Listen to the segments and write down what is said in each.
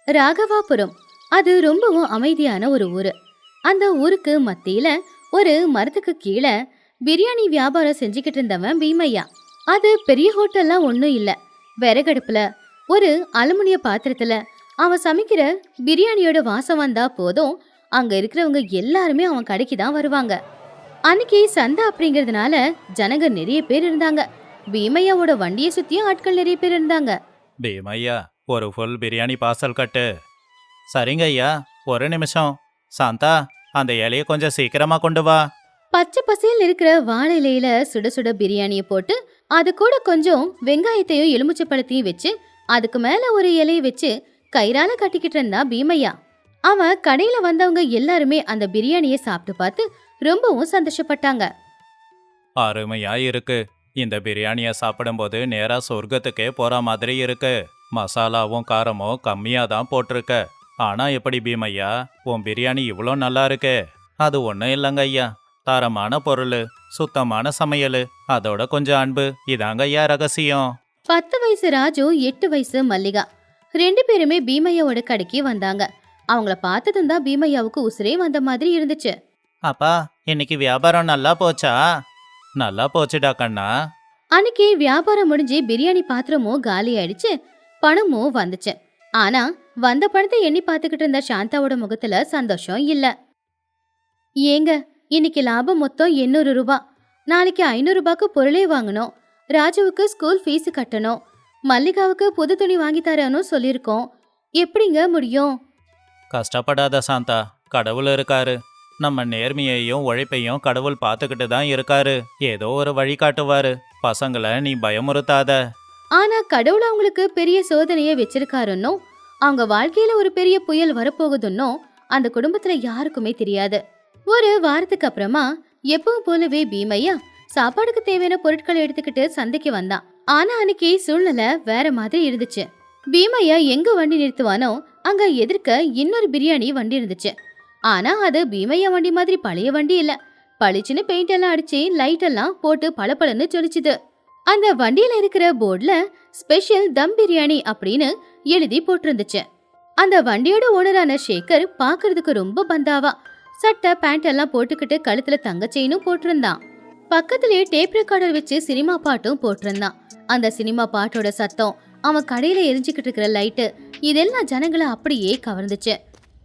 ராகவாபுரம் அது ரொம்பவும் அமைதியான ஒரு ஊரு. அந்த ஊருக்கு மத்தியில ஒரு மரத்துக்கு கீழே பிரியாணி வியாபாரம் செஞ்சுக்கிட்டு இருந்தவன் பீமையா. அது பெரிய ஹோட்டல்லாம் ஒன்றும் இல்ல. விறகடுப்புல ஒரு அலுமினிய பாத்திரத்துல அவன் சமைக்கிற பிரியாணியோட வாசம் வந்தா போதும், அங்க இருக்கிறவங்க எல்லாருமே அவன் கடைக்கு தான் வருவாங்க. அன்னைக்கு சந்தை அப்படிங்கறதுனால ஜனங்க நிறைய பேர் இருந்தாங்க. பீமையாவோட வண்டியை சுத்தியும் ஆட்கள் நிறைய பேர் இருந்தாங்க. பீமையா, ஒரு ஃபுல் பிரியாணி பார்சல் கட்டு. சரிங்க ஐயா, ஒரு நிமிஷம். சாந்தா, அந்த இலையை கொஞ்சம் சீக்கிரமா கொண்டு வா. பச்சை பசேல் இருக்கிற வாழை இலையில சுட சுட பிரியாணியை போட்டு அது கூட கொஞ்சம் வெங்காயத்தையும் எலுமிச்சை பழத்தையும் வச்சு அதுக்கு மேல ஒரு இலையை வச்சு கயிறால கட்டிக்கிட்டு இருந்தா பீமையா. அவன் கடையில வந்தவங்க எல்லாருமே அந்த பிரியாணியை சாப்பிட்டு பார்த்து ரொம்பவும் சந்தோஷப்பட்டாங்க. அருமையா இருக்கு. இந்த பிரியாணியை சாப்பிடும்போது நேரா சொர்க்கத்துக்கே போற மாதிரி இருக்கு. மசாலாவும் காரமும் கம்மியா தான் போட்டிருக்க. ஆனா எப்படி பீமையா, உன் பிரியாணி இவ்வளோ நல்லா இருக்கு? அது ஒன்றும் இல்லைங்க ஐயா, தரமான பொருள், சுத்தமான சமையல், அதோட கொஞ்சம் அன்பு, இதாங்க ஐயா ரகசியம். 10 வயசு ராஜு, 8 வயசு மல்லிகா 2 பேருமே பீமையாவோட கடைக்கு வந்தாங்க. அவங்கள பார்த்ததும் தான் பீமையாவுக்கு உசுரே வந்த மாதிரி இருந்துச்சு. அப்பா, இன்னைக்கு வியாபாரம் நல்லா போச்சா? நல்லா போச்சுடா கண்ணா. அன்னைக்கு வியாபாரம் முடிஞ்சு பிரியாணி பாத்திரமும் காலி ஆயிடுச்சு, பணமும் வந்துச்சு. ஆனா வந்த பணத்தை எண்ணி பார்த்துக்கிட்டு இருந்த சாந்தாவோட முகத்துல சந்தோஷம் இல்ல. ஏங்க, இன்னைக்கு லாபம் மொத்தம் 800 ரூபாய். நாளைக்கு 500 ரூபாய்க்கு பொருளே வாங்கணும். ராஜுவுக்கு ஸ்கூல் ஃபீஸ் கட்டணும். மல்லிகாவுக்கு புது துணி வாங்கி தரேன்னு சொல்லியிருக்கோம். எப்படிங்க முடியும்? கஷ்டப்படாத சாந்தா, கடவுள் இருக்காரு. நம்ம நேர்மையையும் உழைப்பையும் கடவுள் பார்த்துக்கிட்டு தான் இருக்காரு. ஏதோ ஒரு வழி காட்டுவாரு. பசங்களை நீ பயமுறுத்தாத. ஆனா கடவுள் அவங்களுக்கு பெரிய சோதனையை வச்சிருக்காருன்னோ, அவங்க வாழ்க்கையில ஒரு பெரிய புயல் வரப்போகுதுன்னோ அந்த குடும்பத்துல யாருக்குமே தெரியாது. ஒரு வாரத்துக்கு அப்புறமா எப்பவும் போலவே பீமையா சாப்பாடுக்கு தேவையான பொருட்களை எடுத்துக்கிட்டு சந்தைக்கு வந்தான். ஆனா அன்னைக்கு சூழ்நிலை வேற மாதிரி இருந்துச்சு. பீமையா எங்க வண்டி நிறுத்துவானோ அங்க எதிர்க்க இன்னொரு பிரியாணி வண்டி இருந்துச்சு. ஆனா அது பீமையா வண்டி மாதிரி பழைய வண்டி இல்ல. பளிச்சுன்னு பெயிண்ட் எல்லாம் அடிச்சு லைட் எல்லாம் போட்டு பளபளன்னு ஜொலிச்சுது. அந்த வண்டியில இருக்கிற போர்டுல ஸ்பெஷல் தம் பிரியாணி அப்படின்னு எழுதி போட்டிருந்துச்சு. அந்த வண்டியோட ஓனரான சேகர் பாக்குறதுக்கு ரொம்ப பந்தாவா சட்டை பேண்ட் எல்லாம் போட்டுக்கிட்டு கழுத்துல தங்க செயினும் போட்டிருந்தான். பக்கத்திலேயே டேப் ரெக்கார்டர் வச்சு சினிமா பாட்டும் போட்டிருந்தான். அந்த சினிமா பாட்டோட சத்தம், அவன் கடையில எரிஞ்சுக்கிட்டு இருக்கிற லைட்டு, இதெல்லாம் ஜனங்களை அப்படியே கவர்ந்துச்சு.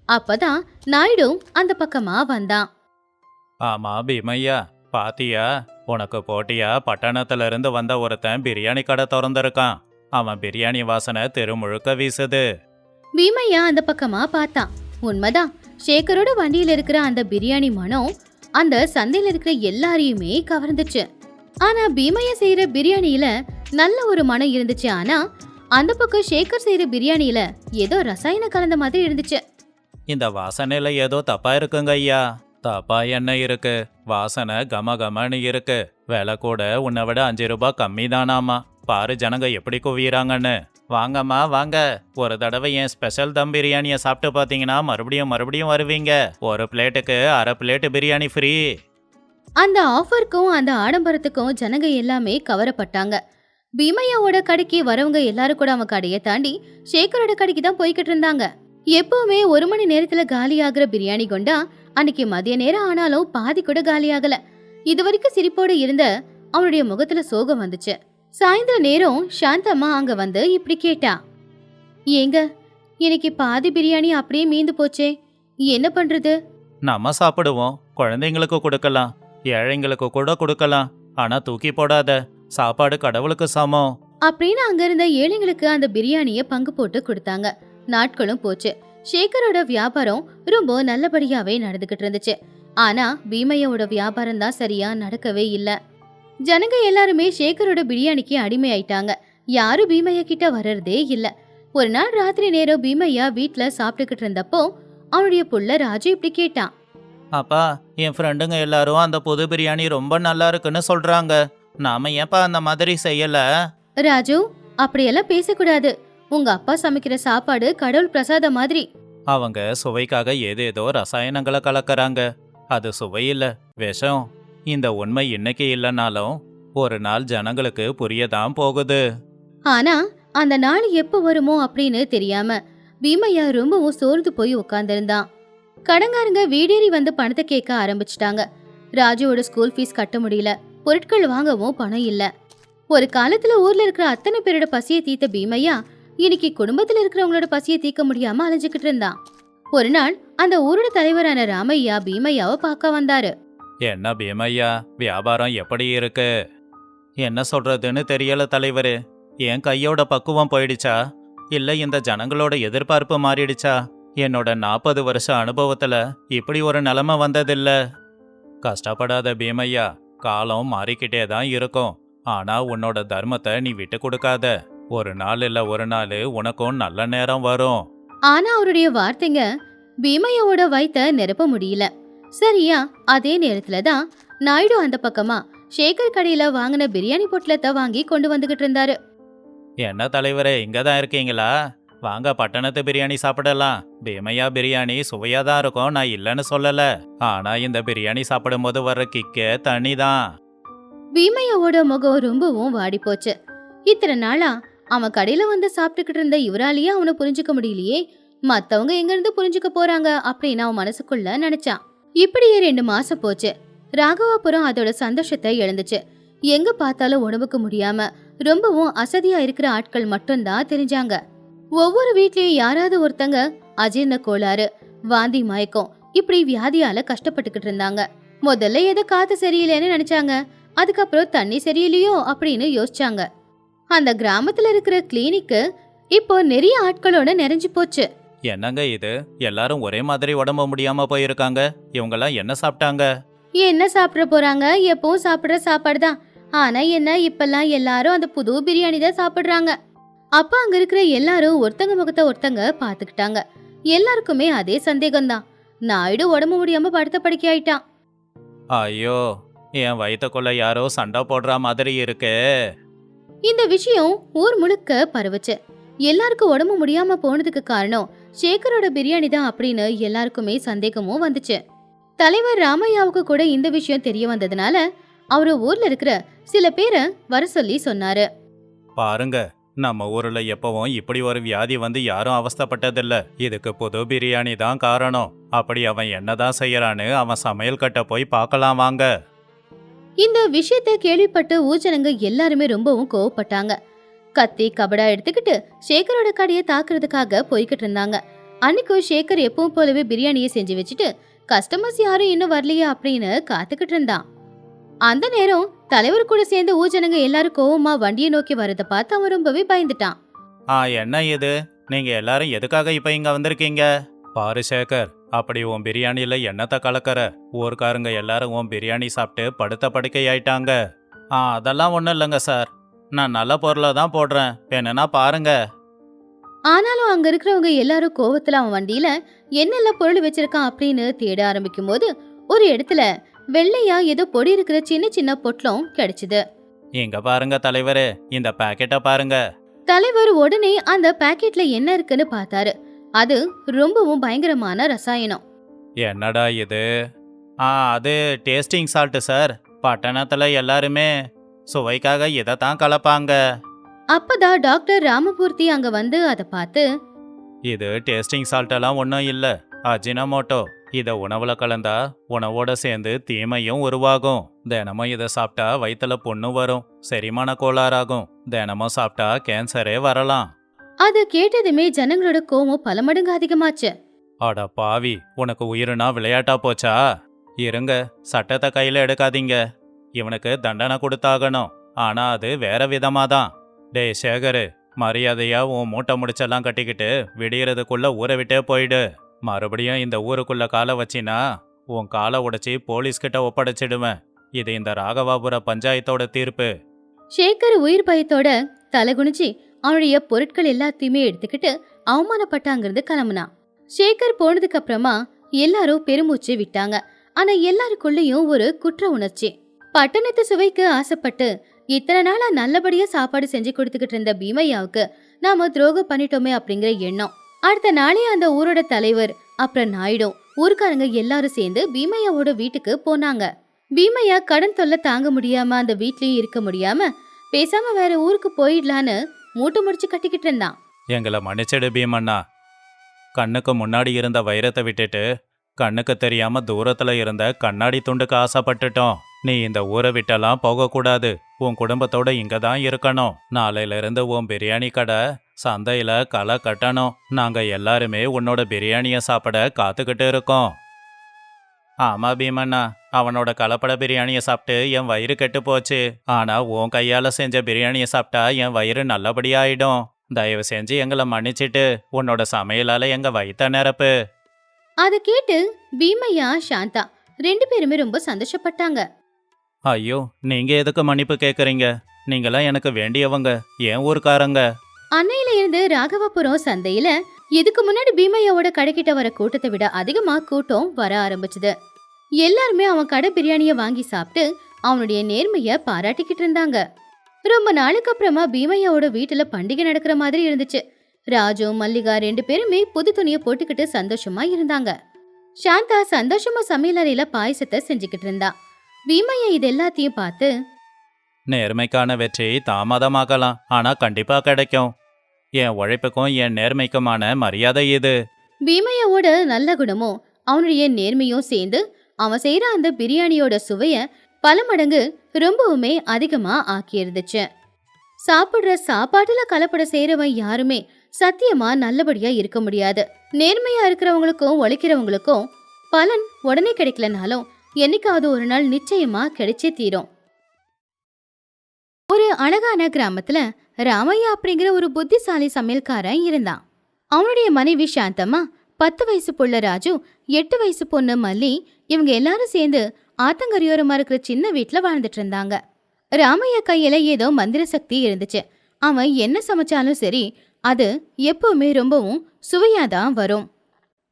அப்பதான் நாயுடு அந்த பக்கமா வந்தான். ஆமா பீமையா, பாத்தியா? உனக்கு போட்டியா பட்டணத்துல இருந்து வந்த ஒருத்தன் பிரியாணி கடை திறந்திருக்கான். அவன் பிரியாணி வாசனை தெரு முழுக்க வீசுது. பீமையா அந்த பக்கமா பார்த்தான். உண்மைதான், சேகரோட வண்டியில இருக்கிற அந்த பிரியாணி மனம் அந்த சந்தையில இருக்கிற எல்லாரையுமே கவர்ந்துச்சு. ஆனா பீமையா செய்யற பிரியாணியில நல்ல ஒரு மனம் இருந்துச்சு. ஆனா அந்த பக்கம் சேகர் செய்யற பிரியாணியில ஏதோ ரசாயன கலந்த மாதிரி இருந்துச்சு. இந்த வாசனையில ஏதோ தப்பா இருக்குங்க ஐயா. தப்பா என்ன இருக்கு? வாசனை கமகமன்னு இருக்கு. விலை கூட உன்னை விட 5 ரூபாய் கம்மி தானாமா. பாரு ஜனங்க எப்படி குவியறாங்கன்னு. வாங்கம்மா வாங்க, ஒரு தடவை என் ஸ்பெஷல் தம் பிரியாணியை சாப்பிட்டு பார்த்தீங்கன்னா மறுபடியும் வருவீங்க. ஒரு பிளேட்டுக்கு அரை பிளேட்டு பிரியாணி ஃப்ரீ. அந்த ஆஃபருக்கும் அந்த ஆடம்பரத்துக்கும் ஜனங்க எல்லாமே கவரப்பட்டாங்க. பீமையாவோட கடைக்கு வரவங்க எல்லாரும் கூட அவன் கடையை தாண்டி சேகரோட கடைக்கு தான் போய்கிட்டு இருந்தாங்க. எப்பவுமே 1 மணி நேரத்துல காலியாகிற பிரியாணி கொண்டா அன்னைக்கு மதிய நேரம் ஆனாலும் பாதி கூட காலியாகல. இதுவரைக்கும் சிரிப்போடு இருந்த அவனுடைய முகத்துல சோகம் வந்துச்சு. சாயந்தர நேரம் சாந்தம்மா அங்க வந்து இப்படி கேட்டா, ஏங்க, இன்னைக்கு பாதி பிரியாணி அப்படியே மீந்து போச்சே, என்ன பண்றது? நம்ம சாப்பிடுவோம், குழந்தைங்களுக்கு கொடுக்கலாம், ஏழைங்களுக்கு கூட கொடுக்கலாம். ஆனா தூக்கி போடாத, சாப்பாடு கடவுளுக்கு சமம் அப்படின்னு அங்க இருந்த ஏழைங்களுக்கு அந்த பிரியாணிய பங்கு போட்டு கொடுத்தாங்க. நாட்களும் போச்சு. சேகரோட வியாபாரம் ரொம்ப நல்லபடியாவே நடந்துகிட்டு இருந்துச்சு. ஆனா பீமையோட வியாபாரம் தான் சரியா நடக்கவே இல்ல. ஜனங்க எல்லாருமே சேகரோட பிரியாணிக்கு அடிமை ஆயிட்டாங்க. யாரும் பீமையா கிட்ட வர்றதே இல்ல. ஒரு நாள் ராத்திரி நேரம் பீமையா வீட்டுல சாப்பிட்டுக்கிட்டு இருந்தப்போ அவனுடைய புள்ள ராஜு இப்படி கேட்டான், அப்பா, என் ஃப்ரெண்டுங்க எல்லாரும் அந்த புது பிரியாணி ரொம்ப நல்லா இருக்குன்னு சொல்றாங்க. நாம ஏன்பா அந்த மாதிரி செய்யல? ராஜு, அப்படியெல்லாம் பேசக்கூடாது. உங்க அப்பா சமைக்கிற சாப்பாடு கடவுள் பிரசாதம் மாதிரி. அவங்க சுவைக்காக ஏதேதோ ரசாயனங்களை கலக்கறாங்க. அது சுவையில்ல, விஷம். இந்த உண்மை இன்னைக்கு இல்லைனாலும் ஒரு நாள் ஜனங்களுக்கு புரியதான் போகுது. ஆனா அந்த நாள் எப்ப வருமோ அப்படின்னு தெரியாம பீமையா ரொம்பவும் சோர்ந்து போய் உட்கார்ந்திருந்தான். கடங்காரங்க வீடேறி வந்து பணத்தை கேட்க ஆரம்பிச்சிட்டாங்க. ராஜுவோட ஸ்கூல் ஃபீஸ் கட்ட முடியல, பொருட்கள் வாங்கவும் பணம் இல்ல. ஒரு காலத்துல ஊர்ல இருக்கிற அத்தனை பேரோட பசியை தீர்த்த பீமையா இன்னைக்கு குடும்பத்துல இருக்கிறவங்களோட பசியை தீர்க்க முடியாம அலைஞ்சுக்கிட்டு இருந்தான். ஒரு நாள் அந்த ஊரோட தலைவரான ராமையா பீமையாவை பார்க்க வந்தாரு. என்ன பீமையா, வியாபாரம் எப்படி இருக்கு? என்ன சொல்றதுன்னு தெரியல தலைவரே. என் கையோட பக்குவம் போயிடுச்சா இல்ல இந்த ஜனங்களோட எதிர்பார்ப்பு மாறிடுச்சா? என்னோட 40 வருஷ அனுபவத்துல இப்படி ஒரு நிலைமை வந்ததில்ல. கஷ்டப்படாத பீமையா, காலம் மாறிக்கிட்டே தான் இருக்கும். ஆனா உன்னோட தர்மத்தை நீ விட்டு கொடுக்காத. ஒரு நாள் இல்ல ஒரு நாள் உனக்கும் நல்ல நேரம் வரும். ஆனா அவருடைய வார்த்தைங்க பீமையாவோட வயித்த நிரப்ப முடியல. சரியா அதே நேரத்துலதான் நாயுடு அந்த பக்கமா சேகர் கடையில வாங்கின பிரியாணி பொட்டலத்தை வாங்கி கொண்டு வந்துகிட்டு இருந்தாரு. என்ன தலைவரே, இங்கதான் இருக்கீங்களா? வாங்க பட்டணத்து பிரியாணி சாப்பிடலாம். பீமையா பிரியாணி சுவையா தான் இருக்கும், நான் இல்லைன்னு சொல்லல. ஆனா இந்த பிரியாணி சாப்பிடும்போது வர்ற கிக்கே தனிதான். பீமையாவோட முகம் ரொம்பவும் வாடி போச்சு. இத்தனை நாளா அவன் கடையில வந்து சாப்பிட்டுக்கிட்டு இருந்த இவராலேயே அவனை புரிஞ்சுக்க முடியலையே, மத்தவங்க எங்க இருந்து புரிஞ்சுக்க போறாங்க அப்படின்னு அவன் மனசுக்குள்ள நினைச்சான். இப்படியே 2 மாசம் போச்சு. ராகவாபுரம் அதோட சந்தோஷத்தை இழந்துச்சு. எங்க பார்த்தாலும் உடம்புக்கு முடியாம ரொம்பவும் அசதியா இருக்கிற ஆட்கள் மட்டும்தான் தெரிஞ்சாங்க. ஒவ்வொரு வீட்லயும் யாராவது ஒருத்தங்க அஜீர்ண கோளாறு, வாந்தி, மயக்கம் இப்படி வியாதியால கஷ்டப்பட்டுக்கிட்டு இருந்தாங்க. முதல்ல ஏதோ காத்து சரியில்லைன்னு நினைச்சாங்க. அதுக்கப்புறம் தண்ணி சரியில்லையோ அப்படின்னு யோசிச்சாங்க. அந்த கிராமத்துல இருக்கிற கிளினிக்கு இப்போ நிறைய ஆட்களோட நிறைஞ்சு போச்சு. என்னங்க இது, எல்லாரும் ஒரே மாதிரி உடம்பு முடியாம போயிருக்காங்க. இவங்கெல்லாம் என்ன சாப்பிட்டாங்க? என்ன சாப்பிட போறாங்க? எப்பவும் சாப்பிடுற சாப்பாடு தான். ஆனா என்ன, இப்பெல்லாம் எல்லாரும் அந்த புது பிரியாணி தான் சாப்பிடுறாங்க. அப்ப அங்க இருக்கிற எல்லாரும் ஒருத்தங்க முகத்தை ஒருத்தங்க பாத்துக்கிட்டாங்க. எல்லாருக்குமே அதே சந்தேகம்தான். நாயுடு உடம்பு முடியாம படுத்த படுக்கை ஆயிட்டான். ஐயோ, என் வயிற்றுக்குள்ள யாரோ சண்டை போடுற மாதிரி இருக்கு. இந்த விஷயம் ஊர் முழுக்க பரவுச்சு. எல்லாருக்கும் உடம்பு முடியாம போனதுக்கு காரணம் சேகரோட பிரியாணி தான் அப்படின்னு எல்லாருக்குமே சந்தேகமும் வந்துச்சு. தலைவர் ராமையாவுக்கு கூட இந்த விஷயம் தெரிய வந்ததுனால அவரு ஊர்ல இருக்கிற சில பேரை வர சொல்லி சொன்னாரு. பாருங்க, நம்ம ஊர்ல எப்பவும் இப்படி ஒரு வியாதி வந்து யாரும் அவஸ்தைப்பட்டதில்ல. இதுக்கு புது பிரியாணி தான் காரணம். அப்படி அவன் என்னதான் செய்யறான்னு அவன் சமையல் கட்ட போய் பார்க்கலாம் வாங்க. இந்த விஷயத்த கேள்விப்பட்டு ஊஜனங்க எல்லாருமே ரொம்பவும் கோவப்பட்டாங்க. கத்தி கபடா எடுத்துக்கிட்டு சேகரோட கடையை தாக்குறதுக்காக போய்கிட்டு இருந்தாங்க. அன்னைக்கும் சேகர் எப்பவும் போலவே பிரியாணியை செஞ்சு வச்சுட்டு கஸ்டமர்ஸ் யாரும் இன்னும் வரலையா அப்படின்னு காத்துக்கிட்டு இருந்தான். அந்த நேரம் தலைவர் கூட சேர்ந்து ஊஜனங்க எல்லாரும் கோவமா வண்டியை நோக்கி வரதை பார்த்து அவன் ரொம்பவே பயந்துட்டான். என்ன இது, நீங்க எல்லாரும் எதுக்காக இப்ப இங்க வந்திருக்கீங்க? பாரு சேகர், அப்படி உன் பிரியாணியில எண்ணத்தை கலக்கற. ஊர்க்காரங்க எல்லாரும் உன் பிரியாணி சாப்பிட்டு படுத்த படுக்கை ஆயிட்டாங்க. அதெல்லாம் ஒன்றும் இல்லைங்க சார், நான் நல்ல பொருளை தான் போடுறேன், என்னன்னா பாருங்க. ஆனாலும் அங்க இருக்கிறவங்க எல்லாரும் கோவத்துல அவன் வண்டியில என்னெல்லாம் பொருள் வச்சிருக்கான் அப்படின்னு தேட ஆரம்பிக்கும் போது ஒரு இடத்துல வெள்ளையா ஏதோ பொடி இருக்கிற சின்ன சின்ன பொட்டலம் கிடைச்சது. இங்க பாருங்க தலைவரே, இந்த பாக்கெட்டை பாருங்க. தலைவர் உடனே அந்த பாக்கெட்ல என்ன இருக்குன்னு பார்த்தாரு. அது ரொம்பவும் பயங்கரமான ரசாயனம். என்னடா இது? அது டேஸ்டிங் சால்ட் சார். பட்டணத்துல எல்லாருமே சுவைக்காக இதைத்தான் கலப்பாங்க. அப்பதான் டாக்டர் ராமபூர்த்தி அங்க வந்து அதை பார்த்து, இது டேஸ்டிங் சால்ட் எல்லாம் ஒன்றும் இல்ல, அஜினமோட்டோ. இதை உணவுல கலந்தா உணவோட சேர்ந்து தீமையும் உருவாகும். தினமும் இதை சாப்பிட்டா வயிற்றுல புண்ணு வரும், செரிமான கோளாறாகும். தினமும் சாப்பிட்டா கேன்சரே வரலாம். அதை கேட்டதுமே ஜனங்களோட கோவம் பல மடங்கு அதிகமாச்சு. அட பாவி, உனக்கு உயிருனா விளையாட்டா போச்சா? இருங்க, சட்டத்தை கையில எடுக்காதீங்க. இவனுக்கு தண்டனை கொடுத்தாகணும். ஆனா அது வேற விதமாதான். டேய் சேகரு, மரியாதையா உன் மூட்டை முடிச்செல்லாம் கட்டிக்கிட்டு விடியறதுக்குள்ள ஊரை விட்டே போயிடு. மறுபடியும் இந்த ஊருக்குள்ள காலை வச்சினா உன் காலை உடைச்சி போலீஸ்கிட்ட ஒப்படைச்சிடுவேன். இது இந்த ராகவாபுர பஞ்சாயத்தோட தீர்ப்பு. சேகர் உயிர் பயத்தோட தலை குனிஞ்சி அவனுடைய பொருட்கள் எல்லாத்தையுமே எடுத்துக்கிட்டு அவமானப்பட்டு அங்கிருந்து கிளம்புனான். சேகர் போனதுக்கு அப்புறமா எல்லாரும் பெருமூச்சு விட்டாங்க. ஆனா எல்லாருக்குள்ளயும் ஒரு குற்ற உணர்ச்சி. பட்டணத்து சுவைக்கு ஆசைப்பட்டு இத்தனை நாளா நல்லபடியா சாப்பாடு செஞ்சு கொடுத்துக்கிட்டு இருந்த பீமையாவுக்கு நாம துரோகம் பண்ணிட்டோமே அப்படிங்கிற எண்ணம். அடுத்த நாளே அந்த ஊரோட தலைவர் அப்புறம் நாயுடு ஊருக்காரங்க எல்லாரும் சேர்ந்து பீமையாவோட வீட்டுக்கு போனாங்க. பீமையா கடன் தொல்லை தாங்க முடியாம அந்த வீட்லயும் இருக்க முடியாம பேசாம வேற ஊருக்கு போயிடலான்னு மூட்டை முடிச்சு கட்டிக்கிட்டு இருந்தான். எங்களை மன்னிச்சிடு பீமண்ணா, கண்ணுக்கு முன்னாடி இருந்த வைரத்தை விட்டுட்டு கண்ணுக்கு தெரியாம தூரத்துல இருந்த கண்ணாடி துண்டுக்கு ஆசைப்பட்டுட்டோம். நீ இந்த ஊரை விட்டெல்லாம் போகக்கூடாது. உன் குடும்பத்தோட இங்க தான் இருக்கணும். நாளையில இருந்து உன் பிரியாணி கடை சந்தையில களை கட்டணும். நாங்க எல்லாருமே உன்னோட பிரியாணிய சாப்பிட காத்துக்கிட்டு இருக்கோம். ஆமா பீமண்ணா, அவனோட கலப்பட பிரியாணிய சாப்பிட்டு என் வயிறு கெட்டு போச்சு. ஆனா உன் கையால செஞ்ச பிரியாணிய சாப்பிட்டா என் வயிறு நல்லபடியாயிடும். தயவு செஞ்சு எங்களை மன்னிச்சிட்டு உன்னோட சமையலால எங்க வயித்த நிரப்பு. அதை கேட்டு பீமையா சாந்தா 2 பேருமே ரொம்ப சந்தோஷப்பட்டாங்க. ஐயோ, நீங்க எதுக்கு மன்னிப்பு கேக்குறீங்க? நீங்களாம் எனக்கு வேண்டியவங்க, என் ஊர்க்காரங்க. அன்னையில இருந்து ராகவபுரம் சந்தையில இதுக்கு முன்னாடி பீமையாவோட கடைக்கிட்ட வர கூட்டத்தை விட அதிகமா கூட்டம் வர ஆரம்பிச்சுது. எல்லாருமே அவன் கடை பிரியாணிய வாங்கி சாப்பிட்டு அவனுடைய நேர்மைய பாராட்டிக்கிட்டு இருந்தாங்க. ரொம்ப நாளுக்கு அப்புறமா பீமையாவோட வீட்டுல பண்டிகை நடக்கிற மாதிரி இருந்துச்சு. ராஜு மல்லிகா 2 பேருமே புது துணியை போட்டுக்கிட்டு சந்தோஷமா இருந்தாங்க. சாந்தா சந்தோஷமா சமையலறையில பாயசத்தை செஞ்சுக்கிட்டு இருந்தா. பீமையா இது எல்லாத்தையும் பார்த்து, நேர்மைக்கான வெற்றி தாமதமாகலாம், ஆனா கண்டிப்பா கிடைக்கும். என் உழைப்புக்கும் என் நேர்மைக்குமான மரியாதை இது. பீமையாவோட நல்ல குணமும் அவனுடைய நேர்மையும் சேர்ந்து அவன் செய்யற அந்த பிரியாணியோட சுவைய பல மடங்கு ரொம்பவுமே அதிகமா ஆக்கி இருந்துச்சு. சாப்பிடுற சாப்பாட்டுல கலப்படம் செய்யறவன் யாருமே சத்தியமா நல்லபடியா இருக்க முடியாது. நேர்மையா இருக்கிறவங்களுக்கும் உழைக்கிறவங்களுக்கும் பலன் உடனே கிடைக்கலனாலும் என்னைக்காவது ஒரு நாள் நிச்சயமா கிடைச்சே தீரும். ஒரு அழகான கிராமத்துல ராமையா அப்படிங்கிற ஒரு புத்திசாலி சமையல்காரன் இருந்தான். அவனுடைய மனைவி சாந்தம்மா, 10 வயசு புள்ள ராஜு, 8 வயசு பொண்ணு மல்லி, இவங்க எல்லாரும் சேர்ந்து ஆத்தங்கரையோரமா இருக்கிற சின்ன வீட்டுல வாழ்ந்துட்டு இருந்தாங்க. ராமையா கையில ஏதோ மந்திர சக்தி இருந்துச்சு. அவன் என்ன சமைச்சாலும் சரி, அது எப்பவுமே ரொம்பவும் சுவையாதான் வரும்.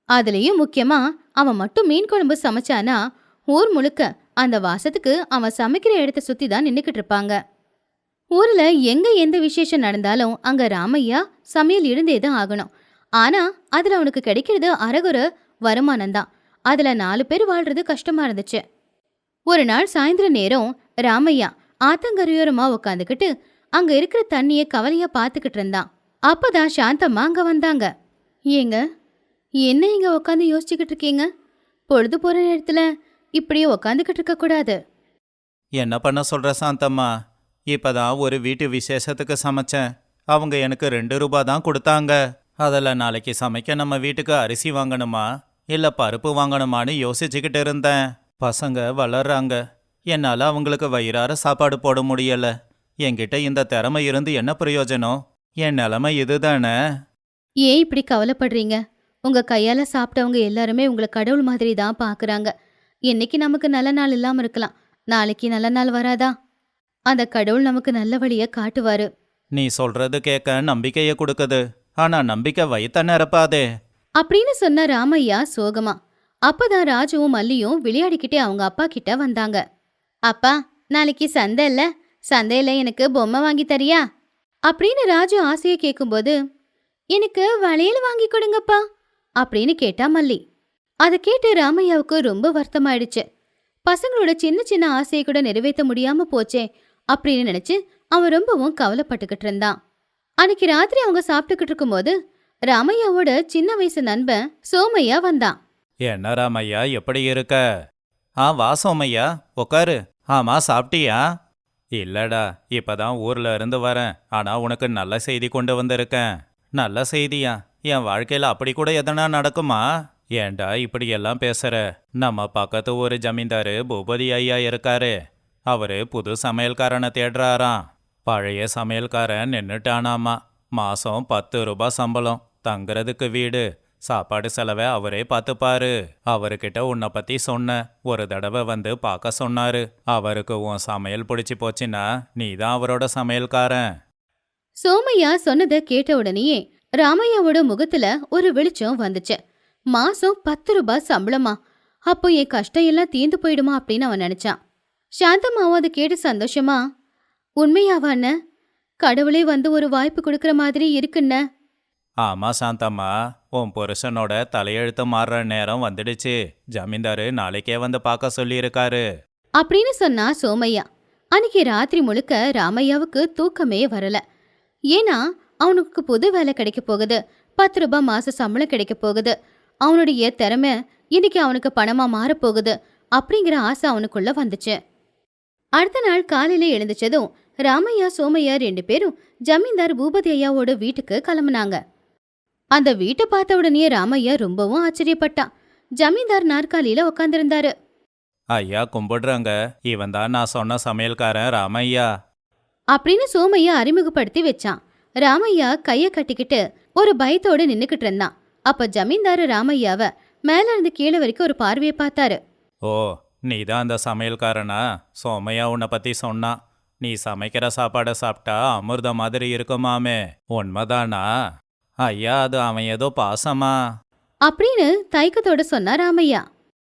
அதுலயும் முக்கியமா அவன் மட்டும் மீன் குழம்பு சமைச்சானா ஊர் முழுக்க அந்த வாசத்துக்கு அவன் சமைக்கிற இடத்த சுத்தி தான் நின்னுக்கிட்டு இருப்பாங்க. ஊர்ல எங்க எந்த விசேஷம் நடந்தாலும் அங்க ராமையா சமையல் இருந்தேதான் ஆகணும். ஆனா அதுல அவனுக்கு கிடைக்கிறது அரகுற வருமானம்தான். அதுல 4 பேர் வாழ்றது கஷ்டமா இருந்துச்சு. ஒரு நாள் சாயந்தர நேரம் ராமையா ஆத்தங்கரையோரமா உட்காந்துக்கிட்டு அங்க இருக்கிற தண்ணிய கவலையா பாத்துக்கிட்டு இருந்தான். அப்பதான் சாந்தம்மா அங்க வந்தாங்க. ஏங்க, என்ன இங்க உட்காந்து யோசிச்சுக்கிட்டு இருக்கீங்க? பொழுது போற நேரத்துல இப்படியே உட்காந்துக்கிட்டு இருக்க கூடாது. என்ன பண்ண சொல்ற சாந்தம்மா? இப்பதான் ஒரு வீட்டு விசேஷத்துக்கு சமைச்சேன். அவங்க எனக்கு 2 ரூபா தான் கொடுத்தாங்க. அதில் நாளைக்கு சமைக்க நம்ம வீட்டுக்கு அரிசி வாங்கணுமா இல்ல பருப்பு வாங்கணுமான்னு யோசிச்சுக்கிட்டு இருந்தேன். பசங்க வளர்றாங்க, என்னால அவங்களுக்கு வயிறார சாப்பாடு போட முடியல. என்கிட்ட இந்த திறமை இருந்து என்ன பிரயோஜனம்? என் நிலைமை இதுதானே. ஏன் இப்படி கவலைப்படுறீங்க? உங்க கையால சாப்பிட்டவங்க எல்லாருமே உங்களை கடவுள் மாதிரி தான் பாக்குறாங்க. இன்னைக்கு நமக்கு நல்ல நாள் இல்லாம இருக்கலாம், நாளைக்கு நல்ல நாள் வராதா? அந்த கடவுள் நமக்கு நல்ல வழிய காட்டுவாரு. நீ சொல்றது கேட்க நம்பிக்கைய கொடுக்குது, ஆனா நம்பிக்கை வயித்த நிரப்பாதே அப்படின்னு சொன்ன ராமையா சோகமா. அப்பதான் ராஜுவும் மல்லியும் விளையாடிக்கிட்டே அவங்க அப்பா கிட்ட வந்தாங்க. அப்பா, நாளைக்கு சந்தை இல்ல, சந்தையில எனக்கு பொம்மை வாங்கி தரியா அப்படின்னு ராஜு ஆசைய கேட்கும்போது, எனக்கு வளையல் வாங்கி கொடுங்கப்பா அப்படின்னு கேட்டா மல்லி. அதை கேட்டு ராமையாவுக்கு ரொம்ப வருத்தமாயிடுச்சு. பசங்களோட சின்ன சின்ன ஆசையை கூட நிறைவேற்ற முடியாம போச்சே அப்படின்னு நினைச்சு அவன் ரொம்பவும் கவலைப்பட்டுக்கிட்டு இருந்தான். அன்னைக்கு ராத்திரி அவங்க சாப்பிட்டுக்கிட்டு இருக்கும்போது ராமையாவோட சின்ன வயசு நண்பன் சோமையா வந்தான். என்ன ராமையா, எப்படி இருக்க? வா சோமையா, உக்காரு. ஆமா, சாப்பிட்டியா? இல்லடா, இப்பதான் ஊர்ல இருந்து வரேன். ஆனா உனக்கு நல்ல செய்தி கொண்டு வந்திருக்கேன். நல்ல செய்தியா? என் வாழ்க்கையில அப்படி கூட எதனா நடக்குமா? ஏண்டா இப்படி எல்லாம் பேசுற? நம்ம பக்கத்து ஒரு ஜமீன்தாரு பூபதி ஐயா இருக்காரு. அவரு புது சமையல்காரனை தேடுறாராம். பழைய சமையல்காரன் நின்னுட்டானாமா. மாசம் 10 ரூபாய் சம்பளம், தங்குறதுக்கு வீடு, சாப்பாடு செலவை அவரே பார்த்துப்பாரு. அவர்கிட்ட உன்னை பத்தி சொன்ன, ஒரு தடவை வந்து பார்க்க சொன்னாரு. அவருக்கு உன் சமையல் பிடிச்சி போச்சுன்னா நீதான் அவரோட சமையல்காரன். சோமையா சொன்னதை கேட்ட உடனேயே ராமையாவோட முகத்துல ஒரு வெளிச்சம் வந்துச்சு. மாசம் 10 ரூபாய் சம்பளமா? அப்போ என் கஷ்டம் எல்லாம் தீர்ந்து போயிடுமா அப்படின்னு அவன் நினைச்சான். சாந்தம்மாவும் அதை கேட்டு சந்தோஷமா, உண்மையாவாண்ண? கடவுளே வந்து ஒரு வாய்ப்பு கொடுக்கற மாதிரி இருக்குண்ண. ஆமா சாந்தம்மா, உன் புருஷனோட தலையெழுத்து மாறுற நேரம் வந்துடுச்சு. ஜமீன்தாரு நாளைக்கே வந்து பார்க்க சொல்லியிருக்காரு அப்படின்னு சொன்னா சோமையா. அன்னைக்கு ராத்திரி முழுக்க ராமையாவுக்கு தூக்கமே வரல. ஏன்னா அவனுக்கு புது வேலை கிடைக்க போகுது. ரூபாய் மாச சம்பளம் கிடைக்க போகுது. அவனுடைய திறமை இன்னைக்கு அவனுக்கு பணமா மாறப்போகுது அப்படிங்கிற ஆசை அவனுக்குள்ள வந்துச்சு. அடுத்த நாள் காலையில எழுந்துச்சதும் ராமையா சோமையா 2 பேரும் ஜமீன்தார் பூபதி ஐயாவோட வீட்டுக்கு கிளம்புனாங்க. அந்த வீட்டை பார்த்த உடனே ராமையா ரொம்பவும் ஆச்சரியப்பட்டான். ஜமீன்தார் நாற்காலியில உட்காந்துருந்தாரு. ஐயா கும்பிடுறங்க, இவன் தான் நான் சொன்ன சமையல்காரன் ராமையா அப்படின்னு சோமையா அறிமுகப்படுத்தி வச்சான். ராமையா கைய கட்டிக்கிட்டு ஒரு பயத்தோட நின்னுக்கிட்டு இருந்தான். அப்ப ஜமீன்தாரு ராமையாவ மேல இருந்து கீழே வரைக்கும் ஒரு பார்வையை பார்த்தாரு. ஓ, நீ தான் அந்த சமையல்காரனா? சோமையா உன்னை பத்தி சொன்னான். நீ சமைக்கிற சாப்பாடை சாப்பிட்டா அமிர்த மாதிரி இருக்குமாமே, உண்மைதானா? ஐயா, அது அவன் ஏதோ பாசமா? அப்படின்னு தயக்கத்தோட சொன்னா ராமையா.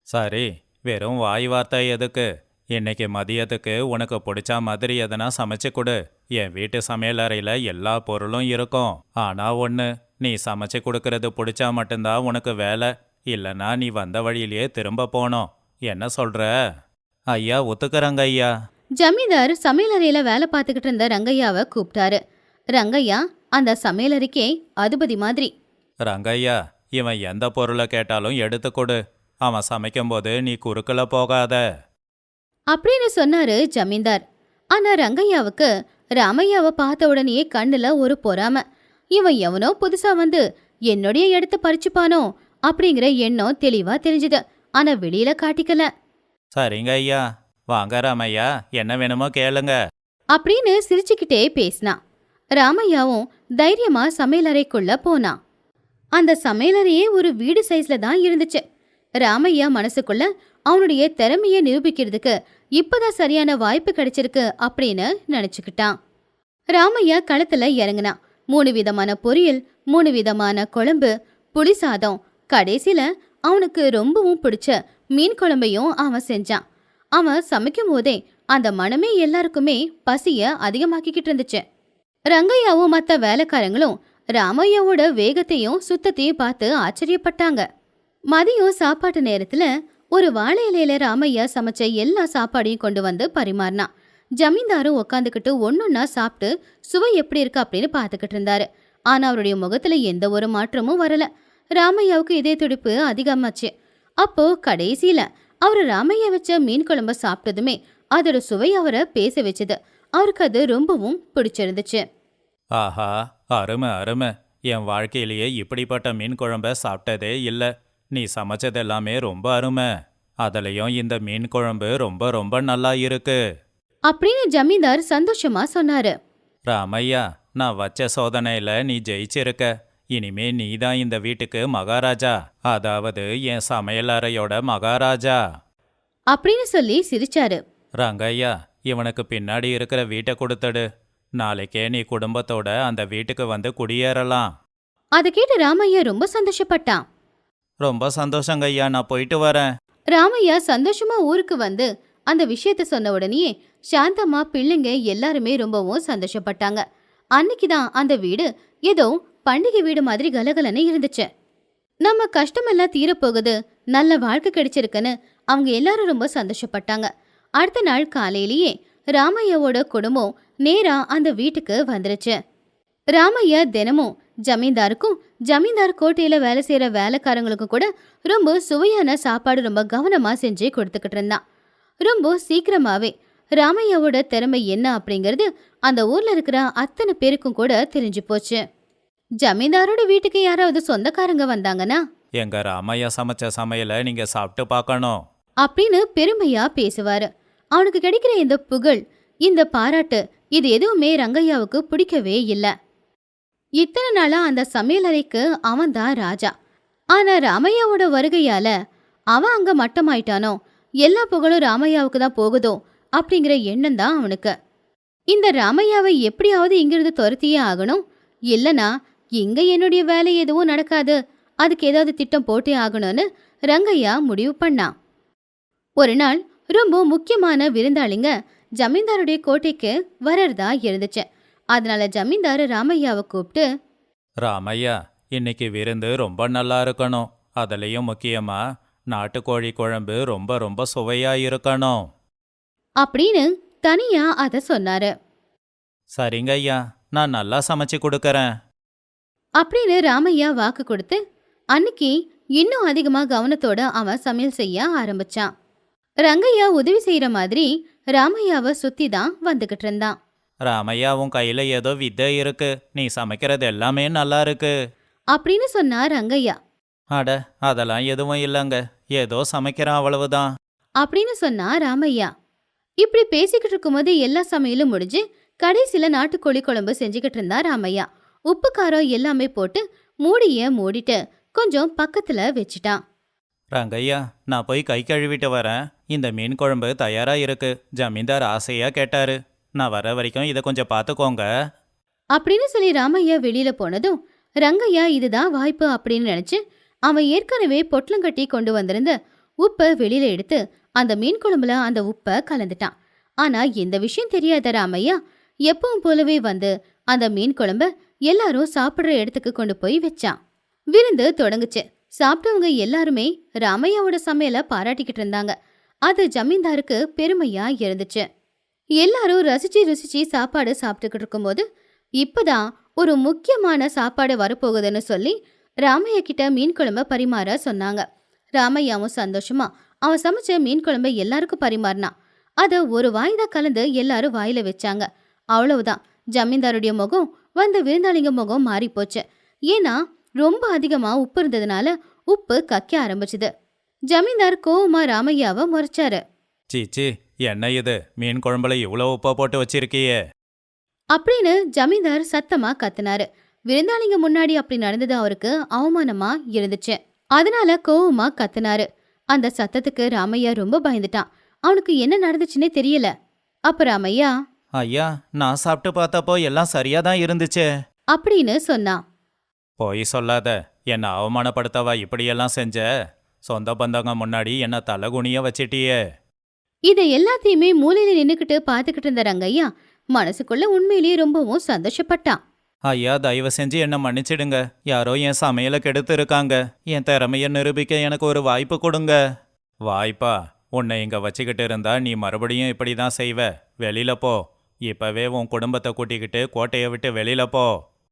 சரி, வெறும் வாய் வார்த்தை எதுக்கு? இன்னைக்கு மதியத்துக்கு உனக்கு பிடிச்ச மாதிரி எதனா சமைச்சு கொடு. என் வீட்டு சமையலறையில் எல்லா பொருளும் இருக்கும். ஆனா ஒன்று, நீ சமைச்சு கொடுக்கறது பிடிச்சா மட்டும்தான் உனக்கு வேலை. இல்லைன்னா நீ வந்த வழியிலேயே திரும்ப போனோம். என்ன சொல்ற? ஐயா ஒத்துக்கிறங்க ஐயா. ஜமீன்தார் சமையலறையில வேலை பார்த்துக்கிட்டு இருந்த ரங்கையாவை கூப்பிட்டாரு. ரங்கையா அந்த சமையலறைக்கே அதிபதி மாதிரி. ரங்கையா, இவன் எந்த பொருளை கேட்டாலும் எடுத்து கொடு. அவன் சமைக்கும்போது நீ குறுக்கல போகாத அப்படின்னு சொன்னாரு ஜமீன்தார். ஆனா ரங்கையாவுக்கு ராமையாவை பார்த்த உடனே கண்ணுல ஒரு பொறாம. இவன் எவனோ புதுசா வந்து என்னுடைய இடத்த பறிச்சுப்பானோ அப்படிங்கிற எண்ணம் தெளிவா தெரிஞ்சுது. ஆனா வெளியில காட்டிக்கல. சரிங்க ஐயா, வாங்க ராமையா, என்ன வேணுமோ கேளுங்க அப்படின்னு சிரிச்சுக்கிட்டே பேசினான். ராமையாவும் தைரியமா சமையலறைக்குள்ள போனான். அந்த சமையலறையே ஒரு வீடு சைஸ்ல தான் இருந்துச்சு. ராமையா மனசுக்குள்ள அவனுடைய திறமைய நிரூபிக்கிறதுக்கு இப்பதான் சரியான வாய்ப்பு கிடைச்சிருக்கு அப்படின்னு நினைச்சுக்கிட்டான். ராமையா களத்துல இறங்கினான். 3 விதமான பொரியல், 3 விதமான குழம்பு, புளி சாதம், கடைசியில அவனுக்கு ரொம்பவும் பிடிச்ச மீன் குழம்பையும் அவன் செஞ்சான். அவன் சமைக்கும் போதே அந்த மனமே எல்லாருக்குமே பசிய அதிகமாக்கிக்கிட்டு இருந்துச்சு. ரங்கையாவும் மற்ற வேலைக்காரங்களும் ராமையாவோட வேகத்தையும் சுத்தத்தையும் பார்த்து ஆச்சரியப்பட்டாங்க. மதியம் சாப்பாட்டு நேரத்துல ஒரு வாழை இலையில ராமையா சமைச்ச எல்லா சாப்பாடையும் கொண்டு வந்து பரிமாறினான். ஜமீன்தாரும் உக்காந்துக்கிட்டு ஒன்னொன்னா சாப்பிட்டு சுவை எப்படி இருக்கு அப்படின்னு பார்த்துக்கிட்டு இருந்தாரு. ஆனா அவருடைய முகத்துல எந்த ஒரு மாற்றமும் வரல. ராமையாவுக்கு இதய துடிப்பு அதிகமாச்சு. அப்போ கடைசியில அவரு ராமையா வச்ச மீன் குழம்ப சாப்பிட்டதுமே அதோட சுவை அவரை பேச வச்சது. அவருக்கு அது ரொம்பவும் பிடிச்சிருந்துச்சு. ஆஹா, அருமை அருமை. என் வாழ்க்கையிலேயே இப்படிப்பட்ட மீன் குழம்ப சாப்பிட்டதே இல்லை. நீ சமைச்சது எல்லாமே ரொம்ப அருமை. அதுலயும் இந்த மீன் குழம்பு ரொம்ப ரொம்ப நல்லா இருக்கு அப்படின்னு ஜமீன்தார் சந்தோஷமா சொன்னாரு. ராமையா, நான் வச்ச சோதனையில நீ ஜெயிச்சிருக்க. இனிமே நீ தான் இந்த வீட்டுக்கு மகாராஜா, அதாவது என் சமையல் அறையோட மகாராஜா அப்படின்னு சொல்லி சிரிச்சாரு. ரங்கையா, இவனுக்கு பின்னாடி இருக்கிற வீட்டை கொடுத்துடு. நாளைக்கே நீ குடும்பத்தோட அந்த வீட்டுக்கு வந்து குடியேறலாம். அதை கேட்டு ராமையா ரொம்ப சந்தோஷப்பட்டான். ரொம்ப சந்தோஷங்க ஐயா, நான் போயிட்டு வரேன். ராமையா சந்தோஷமா ஊருக்கு வந்து அந்த விஷயத்த சொன்ன உடனே சாந்தம்மா பிள்ளைங்க எல்லாருமே ரொம்பவும் சந்தோஷப்பட்டாங்க. அன்னைக்குதான் அந்த வீடு ஏதோ பண்டிகை வீடு மாதிரி கலகலன்னு இருந்துச்சு. நம்ம கஷ்டமெல்லாம் தீரப்போகுது, நல்ல வாழ்க்கை கிடைச்சிருக்குன்னு அவங்க எல்லாரும் ரொம்ப சந்தோஷப்பட்டாங்க. அடுத்த நாள் காலையிலேயே ராமையாவோட குடும்பம் நேரா அந்த வீட்டுக்கு வந்துருச்சு. ராமையா தினமும் ஜமீன்தாருக்கும் ஜமீன்தார் கோட்டையில வேலை செய்யற வேலைக்காரங்களுக்கும் கூட ரொம்ப சுவையான சாப்பாடு ரொம்ப கவனமா செஞ்சு கொடுத்துக்கிட்டு இருந்தான். ரொம்ப சீக்கிரமாவே ராமையாவோட திறமை என்ன அப்படிங்கிறது அந்த ஊர்ல இருக்கிற அத்தனை பேருக்கும் கூட தெரிஞ்சு போச்சு. ஜமீன்தாரோட வீட்டுக்கு யாராவது சொந்தக்காரங்க வந்தாங்கன்னா, எங்க ராமையா சமைச்ச சமையலை நீங்க சாப்பிட்டு பார்க்கணும் அப்படின்னு பெருமையா பேசுவாரு. அவனுக்கு கிடைக்கிற இந்த புகழ், இந்த பாராட்டு, இது எதுவுமே ரங்கையாவுக்கு பிடிக்கவே இல்லை. இத்தனை நாளா அந்த சமையலறைக்கு அவன் தான் ராஜா. ஆனா ராமையாவோட வருகையால அவன் அங்க மட்டமாயிட்டானோ, எல்லா புகழும் ராமையாவுக்கு தான் போகுதோ அப்படிங்கிற எண்ணம் தான் அவனுக்கு. இந்த ராமையாவை எப்படியாவது இங்கிருந்து துரத்தியே ஆகணும், இல்லனா இங்க என்னுடைய வேலை எதுவும் நடக்காது, அதுக்கு ஏதாவது திட்டம் போட்டே ஆகணும்னு ரங்கையா முடிவு பண்ணான். ஒரு நாள் ரொம்ப முக்கியமான விருந்தாளிங்க ஜமீன்தாருடைய கோட்டைக்கு வரறதா இருந்துச்சு. அதனால ஜமீன்தாரு ராமையாவை கூப்பிட்டு, ராமையா, இன்னைக்கு விருந்து ரொம்ப நல்லா இருக்கணும். அதுலயும் முக்கியமா நாட்டுக்கோழி குழம்பு ரொம்ப ரொம்ப சுவையா இருக்கணும் அப்படின்னு தனியா அத சொன்னாரு. சரிங்க ஐயா, நான் நல்லா சமைச்சு கொடுக்கறேன். அப்படின்னு ராமையா வாக்கு கொடுத்து அன்னைக்கு இன்னும் அதிகமா கவனத்தோட அவன் சமையல் செய்ய ஆரம்பிச்சான். ரங்கையா உதவி செய்யற மாதிரி ராமையாவை சுத்தி தான் வந்துகிட்டு இருந்தான். ராமையா உன் கையில ஏதோ வித்தை இருக்கு, நீ சமைக்கிறது எல்லாமே நல்லா இருக்கு. அப்படின்னு சொன்னா ரங்கையா. அட அதெல்லாம் எதுவும் இல்லைங்க, ஏதோ சமைக்கிறான் அவ்வளவுதான். அப்படின்னு சொன்னா ராமையா. இப்படி பேசிக்கிட்டு இருக்கும்போது எல்லா சமையலும் முடிஞ்சு கடைசியில நாட்டுக்கோழி குழம்பு செஞ்சுக்கிட்டு இருந்தா ராமையா. உப்பு காரம் எல்லாமே போட்டு மூடிய மூடிட்டு கொஞ்சம் பக்கத்துல வச்சுட்டான். ரங்கையா, நான் போய் கை கழுவிட்டு வரேன். இந்த மீன் குழம்பு தயாரா இருக்கு, ஜமீன்தார் ஆசையா கேட்டாரு. நான் வர வரைக்கும் இதை கொஞ்சம் பார்த்துக்கோங்க. அப்படின்னு சொல்லி ராமையா வெளியில போனதும் ரங்கையா இதுதான் வாய்ப்பு அப்படின்னு நினைச்சு அவன் ஏற்கனவே பொட்டலங்கட்டி கொண்டு வந்திருந்த உப்பை வெளியில எடுத்து அந்த மீன் குழம்புல அந்த உப்பை கலந்துட்டான். ஆனா இந்த விஷயம் தெரியாத ராமையா எப்பவும் போலவே வந்து அந்த மீன் குழம்ப எல்லாரும் சாப்பிடுற இடத்துக்கு கொண்டு போய் வச்சான். விருந்து தொடங்குச்சு. சாப்பிட்டவங்க எல்லாருமே ராமையாவோட சமையலை பாராட்டிக்கிட்டு இருந்தாங்க. அது ஜமீன்தாருக்கு பெருமையா இருந்துச்சு. எல்லாரும் ரசிச்சு ருசிச்சு சாப்பாடு சாப்பிட்டுக்கிட்டு இருக்கும்போது இப்பதான் ஒரு முக்கியமான சாப்பாடு வரப்போகுதுன்னு சொல்லி ராமையா கிட்ட மீன் குழம்ப பரிமாற சொன்னாங்க. ராமையாவும் சந்தோஷமா அவன் சமைச்ச மீன் குழம்ப எல்லாருக்கும் பரிமாறினான். அதை ஒரு வாய்தான் கலந்து எல்லாரும் வாயில வச்சாங்க. அவ்வளவுதான், ஜமீன்தாருடைய முகம் வந்த விருந்தாளிங்க முகம் மாறி போச்சு. ஏன்னா ரொம்ப அதிகமா உப்பு இருந்ததுனால உப்பு கக்க ஆரம்பிச்சுது. ஜமீன்தார் கோவமா ராமையாவை முறைச்சாரு. சீச்சி, என்ன இது, மீன் குழம்புல இவ்வளோ உப்பை போட்டு வச்சிருக்கியே? அப்படின்னு ஜமீன்தார் சத்தமா கத்துனாரு. விருந்தாளிங்க முன்னாடி அப்படி நடந்தது அவருக்கு அவமானமா இருந்துச்சு. அதனால கோவமா கத்துனாரு. அந்த சத்தத்துக்கு ராமையா ரொம்ப பயந்துட்டான். அவனுக்கு என்ன நடந்துச்சுன்னே தெரியல. அப்ப ராமையா, ஐயா, நான் சாப்பிட்டு பார்த்தப்போ எல்லாம் சரியா தான் இருந்துச்சே. அப்படின்னு சொன்னான். போய் சொல்லாத, என்னை அவமானப்படுத்தவா இப்படியெல்லாம் செஞ்ச? சொந்த பந்தங்க முன்னாடி என்ன தலகுனிய வச்சிட்டியே. இதை எல்லாத்தையுமே மூலையில நின்னுக்கிட்டு பாத்துக்கிட்டு இருந்த ரங்கையா மனசுக்குள்ள உண்மையிலேயே ரொம்பவும் சந்தோஷப்பட்டான். ஐயா, தயவு செஞ்சு என்ன மன்னிச்சிடுங்க. யாரோ என் சமையலை கெடுத்து இருக்காங்க. என் திறமைய நிரூபிக்க எனக்கு ஒரு வாய்ப்பு கொடுங்க. வாய்ப்பா? உன்னை இங்க வச்சுக்கிட்டு இருந்தா நீ மறுபடியும் இப்படி தான் செய்வ. வெளியில போ. இப்பவே உன் குடும்பத்தை கூட்டிக்கிட்டு கோட்டையை விட்டு வெளியில போ.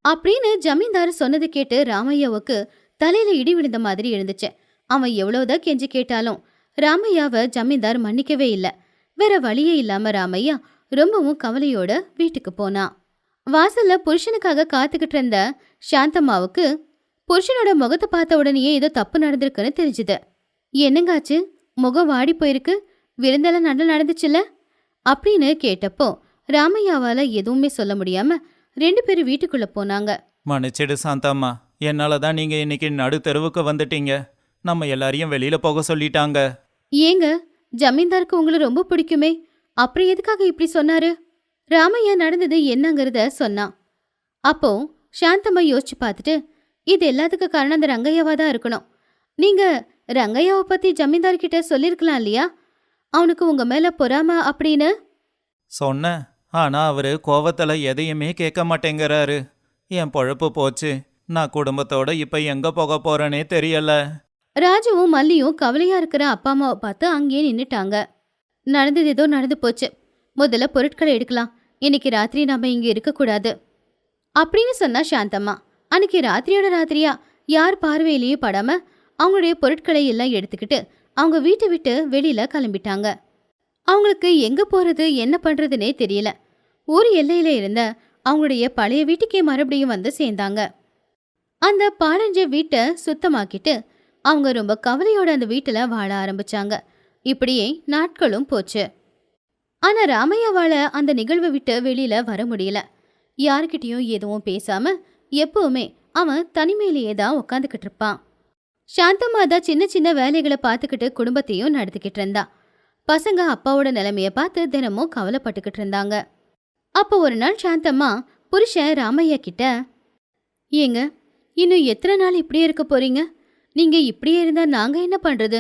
அப்படின்னு ஜமீன்தார் சொன்னது கேட்டு ராமையாவுக்கு தலையில இடி விழுந்த மாதிரி இருந்துச்சு. அவன் எவ்வளவுதான் கெஞ்சி கேட்டாலும் ராமையாவை ஜமீன்தார் மன்னிக்கவே இல்லை. வேற வழியே இல்லாம ராமையா ரொம்பவும் கவலையோட வீட்டுக்கு போனான். வாசல்ல புருஷனுக்காக காத்துக்கிட்டு இருந்த சாந்தம்மாவுக்கு புருஷனோட முகத்தை பார்த்த உடனேயே ஏதோ தப்பு நடந்திருக்குன்னு தெரிஞ்சுது. என்னங்காச்சு, முகம் வாடி போயிருக்கு, விருந்தெல்லாம் நல்லா நடந்துச்சுல்ல அப்படின்னு கேட்டப்போ ராமையாவால எதுவுமே சொல்ல முடியாம 2 பேரும் வீட்டுக்குள்ள போனாங்க. மன்னிச்சிடு சாந்தம்மா, என்னால தான் நீங்க இன்னைக்கு நடு தெருவுக்கு வந்துட்டீங்க. நம்ம எல்லாரையும் வெளியில போக சொல்லிட்டாங்க. ஏங்க, ஜமீன்தாருக்கு உங்களை ரொம்ப பிடிக்குமே, அப்புறம் எதுக்காக இப்படி சொன்னாரு? ராமையா நடந்தது என்னங்கிறத சொன்னான். அப்போ சாந்தம்மா யோசிச்சு பார்த்துட்டு, இது எல்லாத்துக்கும் காரணம் அந்த ரங்கையாவா தான் இருக்கணும். நீங்க ரங்கையாவை பத்தி ஜமீன்தார்கிட்ட சொல்லிருக்கலாம் இல்லையா? அவனுக்கு உங்க மேல பொறாம அப்படின்னு. சொன்னேன், ஆனா அவரு கோவத்துல எதையுமே கேட்க மாட்டேங்கிறாரு. என் பொழப்பு போச்சு. நான் குடும்பத்தோட இப்ப எங்க போக போறேனே தெரியல. ராஜுவும் மல்லியும் கவலையா இருக்கிற அப்பா அம்மாவை பார்த்து அங்கேயே நின்னுட்டாங்க. நடந்தது ஏதோ நடந்து போச்சு. முதல்ல பொருட்களை எடுக்கலாம். இன்னைக்கு ராத்திரி நாம இங்க இருக்கக்கூடாது அப்படின்னு சொன்னா சாந்தம்மா. அன்னைக்கு ராத்திரியோட ராத்திரியா யார் பார்வையிலேயே படாம அவங்களுடைய பொருட்களை எல்லாம் எடுத்துக்கிட்டு அவங்க வீட்டை விட்டு வெளியில கிளம்பிட்டாங்க. அவங்களுக்கு எங்க போறது என்ன பண்றதுன்னே தெரியல. ஊர் எல்லையில இருந்த அவங்களுடைய பழைய வீட்டுக்கே மறுபடியும் வந்து சேர்ந்தாங்க. அந்த பாழஞ்ச வீட்டை சுத்தமாக்கிட்டு அவங்க ரொம்ப கவலையோட அந்த வீட்டுல வாழ ஆரம்பிச்சாங்க. இப்படியே நாட்களும் போச்சு. ஆனா ராமையாவால அந்த நிகழ்வை விட்டு வெளியில வர முடியல. யாருக்கிட்டையும் எதுவும் பேசாம எப்பவுமே அவன் தனிமையிலேயே தான் உட்காந்துக்கிட்டு இருப்பான். சாந்தம்மா தான் சின்ன சின்ன வேலைகளை பார்த்துக்கிட்டு குடும்பத்தையும் நடத்திக்கிட்டு இருந்தா. பசங்க அப்பாவோட நிலைமைய பார்த்து தினமும் கவலைப்பட்டுக்கிட்டு இருந்தாங்க. அப்போ ஒரு நாள் சாந்தம்மா புருஷன் ராமையா கிட்ட, ஏங்க, இன்னும் எத்தனை நாள் இப்படியே இருக்க போறீங்க? நீங்க இப்படியே இருந்தா நாங்க என்ன பண்றது?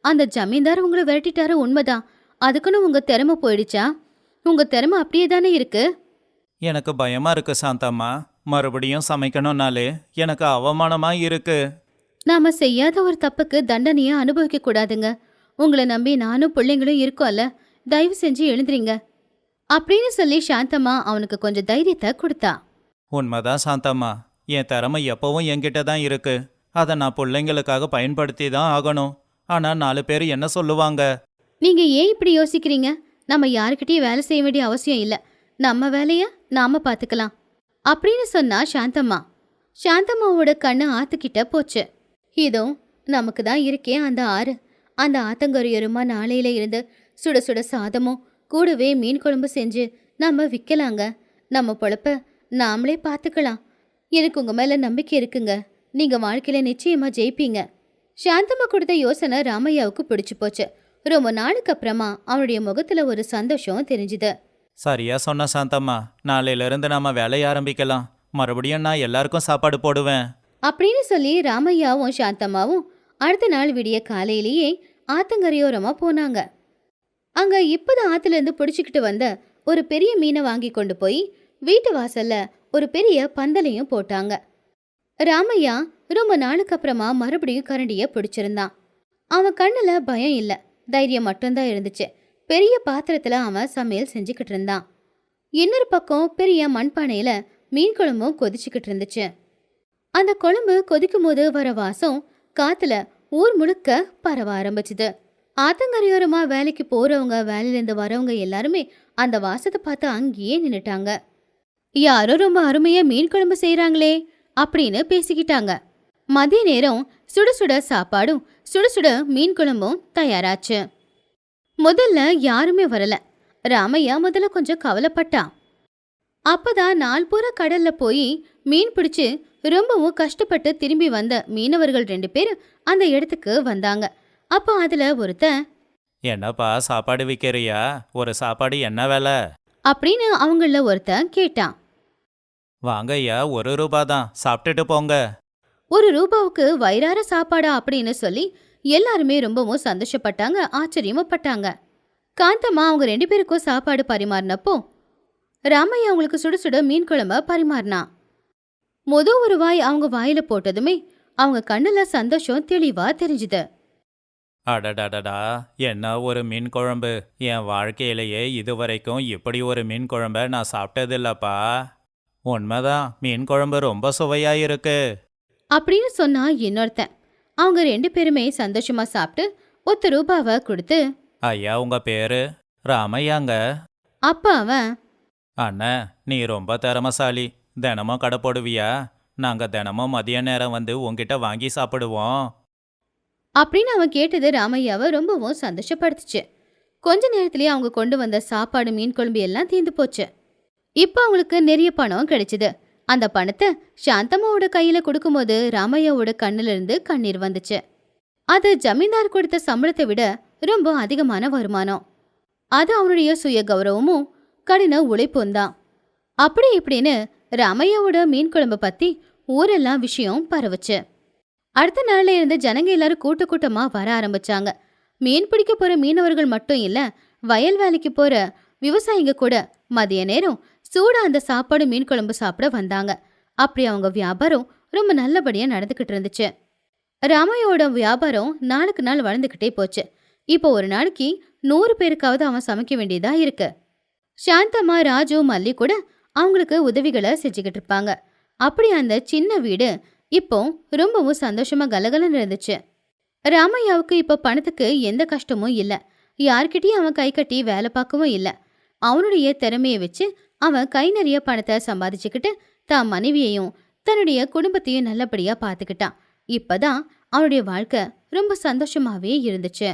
அந்த ஜமீன்தார் உங்களை விரட்டிட்டாரு உண்மைதான். அதுக்குன்னு உங்க திறமை போயிடுச்சா? உங்க திறமை அப்படியே தானே இருக்கு. எனக்கு பயமா இருக்கு சாந்தம்மா. மறுபடியும் சமைக்கணும்னாலே எனக்கு அவமானமா இருக்கு. நாம செய்யாத ஒரு தப்புக்கு தண்டனையை அனுபவிக்க கூடாதுங்க. உங்களை நம்பி நானும் பிள்ளைங்களும் இருக்கோம்ல, தயவு செஞ்சு எழுந்துறீங்க அப்படின்னு சொல்லி சாந்தம்மா அவனுக்கு கொஞ்சம் தைரியத்தை கொடுத்தா. உண்மைதான் சாந்தம்மா, என் திறமை எப்பவும் என்கிட்ட தான் இருக்கு. அதை நான் பிள்ளைங்களுக்காக பயன்படுத்தி தான் ஆகணும். ஆனா 4 பேர் என்ன சொல்லுவாங்க? நீங்க ஏன் இப்படி யோசிக்கிறீங்க? நம்ம யாருக்கிட்டயும் வேலை செய்ய வேண்டிய அவசியம் இல்ல. நம்ம வேலைய நாம பாத்துக்கலாம் அப்படின்னு சொன்னா சாந்தம்மா. சாந்தம்மாவோட கண்ணு ஆத்துக்கிட்ட போச்சு. இதோ நமக்கு தான் இருக்கே அந்த ஆறு. அந்த ஆத்தங்கரையோரமா நாளையில இருந்து சுட சுட சாதமும் கூடவே மீன் குழம்பு செஞ்சு நம்ம விற்கலாங்க. நம்ம பொழப்ப நாமளே பார்த்துக்கலாம். எனக்கு உங்க மேல நம்பிக்கை இருக்குங்க. நீங்க வாழ்க்கையில நிச்சயமா ஜெயிப்பீங்க. சாந்தம்மா கொடுத்த யோசனை ராமையாவுக்கு பிடிச்சு போச்சு. ரொம்ப நாளுக்கு அப்புறமா அவனுடைய முகத்துல ஒரு சந்தோஷம் தெரிஞ்சுது. சரியா சொன்ன சாந்தம்மா. நாளையிலிருந்து நாம வேலைய ஆரம்பிக்கலாம். மறுபடியும் நான் எல்லாருக்கும் சாப்பாடு போடுவேன். அப்படின்னு சொல்லி ராமையாவும் சாந்தம்மாவும் அடுத்த நாள் விடிய காலையிலேயே ஆத்தங்கரையோரமா போனாங்க. அங்க இப்பதான் ஆத்துல இருந்து பிடிச்சுக்கிட்டு வந்த ஒரு பெரிய மீனை வாங்கி கொண்டு போய் வீட்டு வாசல்ல ஒரு பெரிய பந்தலையும் போட்டாங்க. ராமையா ரொம்ப நாளுக்கு அப்புறமா மறுபடியும் கரண்டிய பிடிச்சிருந்தான். அவன் கண்ணுல பயம் இல்ல, தைரியம் மட்டும்தான் இருந்துச்சு. பெரிய பாத்திரத்துல அவன் சமையல் செஞ்சுக்கிட்டு இருந்தான். இன்னொரு பக்கம் பெரிய மண்பானையில மீன் குழம்பும் கொதிச்சுக்கிட்டு இருந்துச்சு. அந்த குழம்பு கொதிக்கும் போது வர வாசம் காத்துல ஊர் முழுக்க பரவ ஆரம்பிச்சுது. ஆத்தங்கரையோரமா வேலைக்கு போறவங்க, வேலையிலேருந்து வரவங்க எல்லாருமே அந்த வாசத்தை பார்த்து அங்கேயே நின்னுட்டாங்க. யாரோ ரொம்ப அருமையா மீன் குழம்பு செய்யறாங்களே அப்படின்னு பேசிக்கிட்டாங்க. மதிய நேரம் சுட சுட சாப்பாடும் சுட சுட மீன் குழம்பும் தயாராச்சு. முதல்ல யாருமே வரல. ராமையா முதல்ல கொஞ்சம் கவலைப்பட்டான். அப்பதான் நாள் பூரா கடல்ல போய் மீன் பிடிச்சு ரொம்பவும் கஷ்டப்பட்டு திரும்பி வந்த மீனவர்கள் 2 பேர் அந்த இடத்துக்கு வந்தாங்க. அப்போ அதுல ஒருத்தன், என்னப்பா சாப்பாடு விற்கிறியா? ஒரு சாப்பாடு என்ன விலை? அப்படின்னு அவங்கள ஒருத்தன் கேட்டான். வாங்க ஐயா, 1 ரூபா தான், சாப்பிட்டுட்டு போங்க. 1 ரூபாவுக்கு வயிறார சாப்பாடா அப்படின்னு சொல்லி எல்லாருமே ரொம்பவும் சந்தோஷப்பட்டாங்க, ஆச்சரியமும் பட்டாங்க. காந்தம்மா அவங்க 2 பேருக்கும் சாப்பாடு பரிமாறினப்போ ராமையா அவங்களுக்கு சுட சுட மீன் குழம்ப பரிமாறினான். ஒரு வாய் அவங்க வாயில போட்டதுமே அவங்க கண்ணுல சந்தோஷம் தெளிவா தெரிஞ்சுது. அடடடடா, என்ன ஒரு மீன் குழம்பு! என் வாழ்க்கையிலேயே இதுவரைக்கும் இப்படி ஒரு மீன் குழம்ப நான் சாப்பிட்டதில்லப்பா. உண்மைதான், மீன் குழம்பு ரொம்ப சுவையா இருக்கு. அப்படின்னு சொன்னா இன்னொருத்தன். அவங்க 2 பேருமே சந்தோஷமா சாப்பிட்டு 1 ரூபாவை கொடுத்து, ஐயா, உங்க பேரு? ராமையாங்க. அப்ப அவன், அண்ணா, நீ ரொம்ப திறமசாலி. தினமும் கடை போடுவியா? நாங்க தினமும் மதிய நேரம் வந்து உன்கிட்ட வாங்கி சாப்பிடுவோம். அப்படின்னு அவன் கேட்டது ராமையாவை ரொம்பவும் சந்தோஷப்படுத்துச்சு. கொஞ்ச நேரத்திலேயே அவங்க கொண்டு வந்த சாப்பாடு, மீன் குழம்பு எல்லாம் தீர்ந்து போச்சு. இப்போ அவங்களுக்கு நிறைய பணம் கிடைச்சது. அந்த பணத்தை சாந்தம்மாவோட கையில கொடுக்கும்போது ராமையாவோட கண்ணுல இருந்து கண்ணீர் வந்துச்சு. அது ஜமீன்தார் கொடுத்த சம்பளத்தை விட ரொம்ப அதிகமான வருமானம். அது அவனுடைய சுய கௌரவமும் கடின உழைப்பும் தான். அப்படி இப்படின்னு ராமையாவோட மீன் குழம்பு பத்தி ஊரெல்லாம் விஷயம் பரவுச்சு. அடுத்த நாள்ல இருந்து ஜனங்க எல்லாரும் கூட்ட கூட்டமா வர ஆரம்பிச்சாங்க. மீன் பிடிக்க போற மீனவர்கள் மட்டும் இல்ல, வயல் வேலைக்கு போற விவசாயிங்க கூட மதிய நேரம் சூடா அந்த சாப்பாடு, மீன் குழம்பு சாப்பிட வந்தாங்க. அப்படி அவங்க வியாபாரம் ரொம்ப நல்லபடியா நடந்துகிட்டு இருந்துச்சு. ராமையோட வியாபாரம் நாளுக்கு நாள் வளர்ந்துகிட்டே போச்சு. இப்போ ஒரு நாளைக்கு 100 பேருக்காவது அவன் சமைக்க வேண்டியதா இருக்கு. சாந்தம்மா, ராஜு, மல்லி கூட அவங்களுக்கு உதவிகளை செஞ்சுக்கிட்டு இருப்பாங்க. அப்படி அந்த சின்ன வீடு இப்போ ரொம்பவும் சந்தோஷமா கலகலன்னு இருந்துச்சு. ராமையாவுக்கு இப்போ பணத்துக்கு எந்த கஷ்டமும் இல்ல. யார்கிட்டயும் அவன் கை கட்டி வேலை பார்க்கவும் இல்ல. அவனுடைய திறமையை வச்சு அவன் கை நிறைய பணத்தை சம்பாதிச்சுக்கிட்டு தான் மனைவியையும் தன்னுடைய குடும்பத்தையும் நல்லபடியா பார்த்துக்கிட்டான். இப்பதான் அவனுடைய வாழ்க்கை ரொம்ப சந்தோஷமாவே இருந்துச்சு.